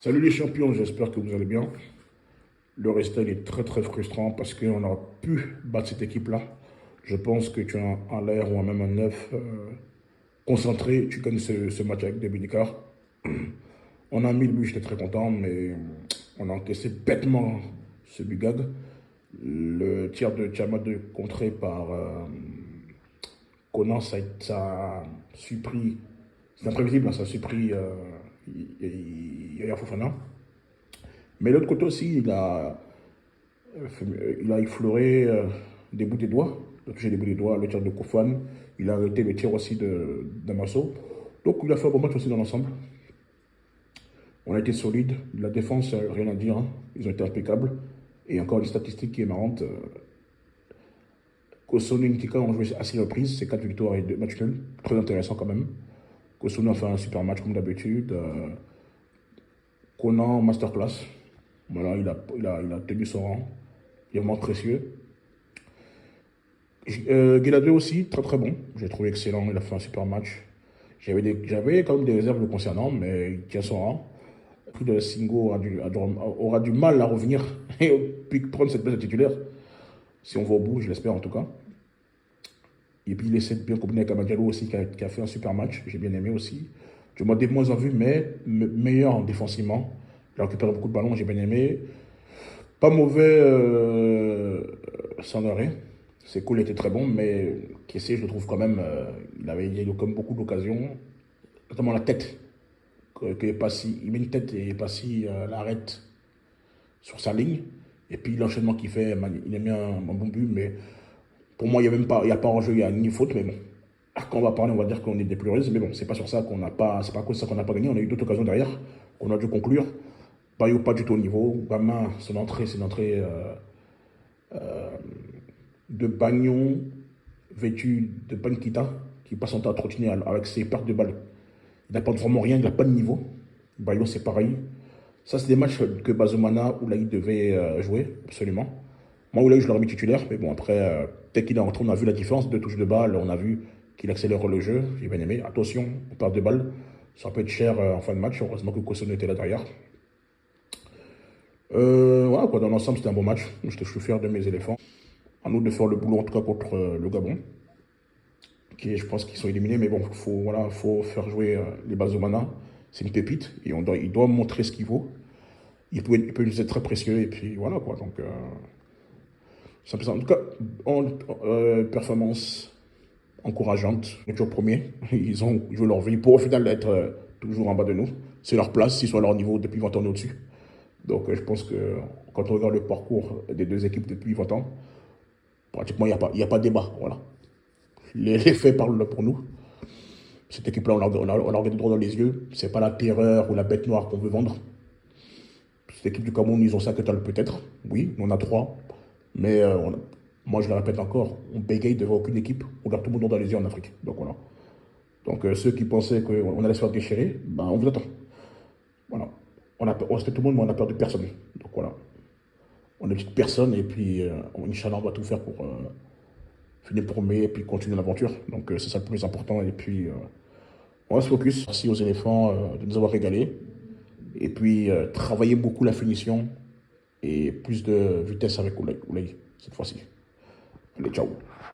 Salut les champions, j'espère que vous allez bien. Le résultat il est très très frustrant parce qu'on aurait pu battre cette équipe-là. Je pense que tu as un l'air ou même un 9 concentré, tu gagnes ce match avec des buts d'écart. On a mis le but, j'étais très content, mais on a encaissé bêtement ce but gag. Le tir de Tchama de contré par Conan, ça a surpris, c'est imprévisible, hein, ça a surpris Yaya Fofana. Mais l'autre côté aussi, il a effleuré des bouts des doigts, il a touché des bouts des doigts, le tir de Kofan, il a arrêté le tir aussi de Damaso. Donc il a fait un bon match aussi dans l'ensemble. On a été solide, la défense, rien à dire, hein. Ils ont été impeccables. Et encore une statistique qui est marrante, Kosono et Ntika ont joué à 6 reprises, c'est 4 victoires et 2 matchs nuls, très intéressant quand même. Kosono a fait un super match comme d'habitude. Conan, masterclass. Voilà, il a tenu son rang. Il est vraiment précieux. Gueladeux aussi, très très bon. J'ai trouvé excellent, il a fait un super match. J'avais quand même des réserves le concernant, mais il tient son rang. Le prix de Singo aura du mal à revenir et puis prendre cette place de titulaire. Si on va au bout, je l'espère en tout cas. Et puis il essaie de bien combiner avec Amadialo aussi, qui a fait un super match. J'ai bien aimé aussi. Du moins des moins en vue, mais meilleur défensivement. Il a récupéré beaucoup de ballons, j'ai bien aimé. Pas mauvais sans arrêt. C'est cool, il était très bon, mais Kessé, je le trouve quand même, il a eu comme beaucoup d'occasions, notamment la tête, il met une tête et Passy l'arrête sur sa ligne. Et puis l'enchaînement qu'il fait, il a mis un bon but, mais pour moi, il n'y a même pas, il y a pas en jeu, il y a ni faute, mais bon. Quand on va parler, on va dire qu'on est des pluralistes, mais bon, c'est pas sur ça qu'on n'a pas, c'est pas à cause de ça qu'on n'a pas gagné. On a eu d'autres occasions derrière, qu'on a dû conclure. Bayo pas du tout au niveau. Bama, son entrée, c'est une entrée de Bagnon vêtu de Pankita qui passe son temps à trottiner avec ses pertes de balles. Il n'apporte vraiment rien, il n'a pas de niveau. Bayo, c'est pareil. Ça, c'est des matchs que Bazomana ou Laïd devait jouer, absolument. Moi, Oulaï, je l'aurais mis titulaire, mais bon, après, dès qu'il est rentré, on a vu la différence. Deux touches de balle, on a vu qu'il accélère le jeu. J'ai bien aimé. Attention, on perd de balles. Ça peut être cher en fin de match. Heureusement que Kosono était là derrière. Voilà, quoi, dans l'ensemble, c'était un bon match. Je suis fier de mes éléphants. À nous de faire le boulot, en tout cas, contre le Gabon. Je pense qu'ils sont éliminés, mais bon, voilà, faut faire jouer les Bazomana. C'est une pépite, et il doit montrer ce qu'il vaut. Il peut nous être très précieux, et puis voilà, quoi. Donc, c'est un peu ça. En tout cas, performance encourageante. On est toujours premier. Ils ont joué leur vie pour au final être toujours en bas de nous. C'est leur place, s'ils sont à leur niveau depuis 20 ans, on est au-dessus. Donc, je pense que quand on regarde le parcours des deux équipes depuis 20 ans, pratiquement, il y a pas de débat. Voilà. Les faits parlent pour nous. Cette équipe-là, on la regarde droit dans les yeux. C'est pas la terreur ou la bête noire qu'on veut vendre. Cette équipe du Cameroun, ils ont 5 étoiles peut-être. Oui, on a 3. Mais moi, je le répète encore, on bégaye devant aucune équipe. On regarde tout le monde droit dans les yeux en Afrique. Donc voilà. Donc ceux qui pensaient qu'on allait se faire déchirer, ben, on vous attend. Voilà. On respecte tout le monde, mais on a peur de personne. Donc voilà. On est une petite personne et puis, Inch'Allah, on va tout faire pour finir premier et puis continuer l'aventure. Donc c'est ça le plus important. Et puis, on va se focus. Merci aux éléphants de nous avoir régalés. Et puis, travailler beaucoup la finition et plus de vitesse avec Oulay, cette fois-ci. Allez, ciao.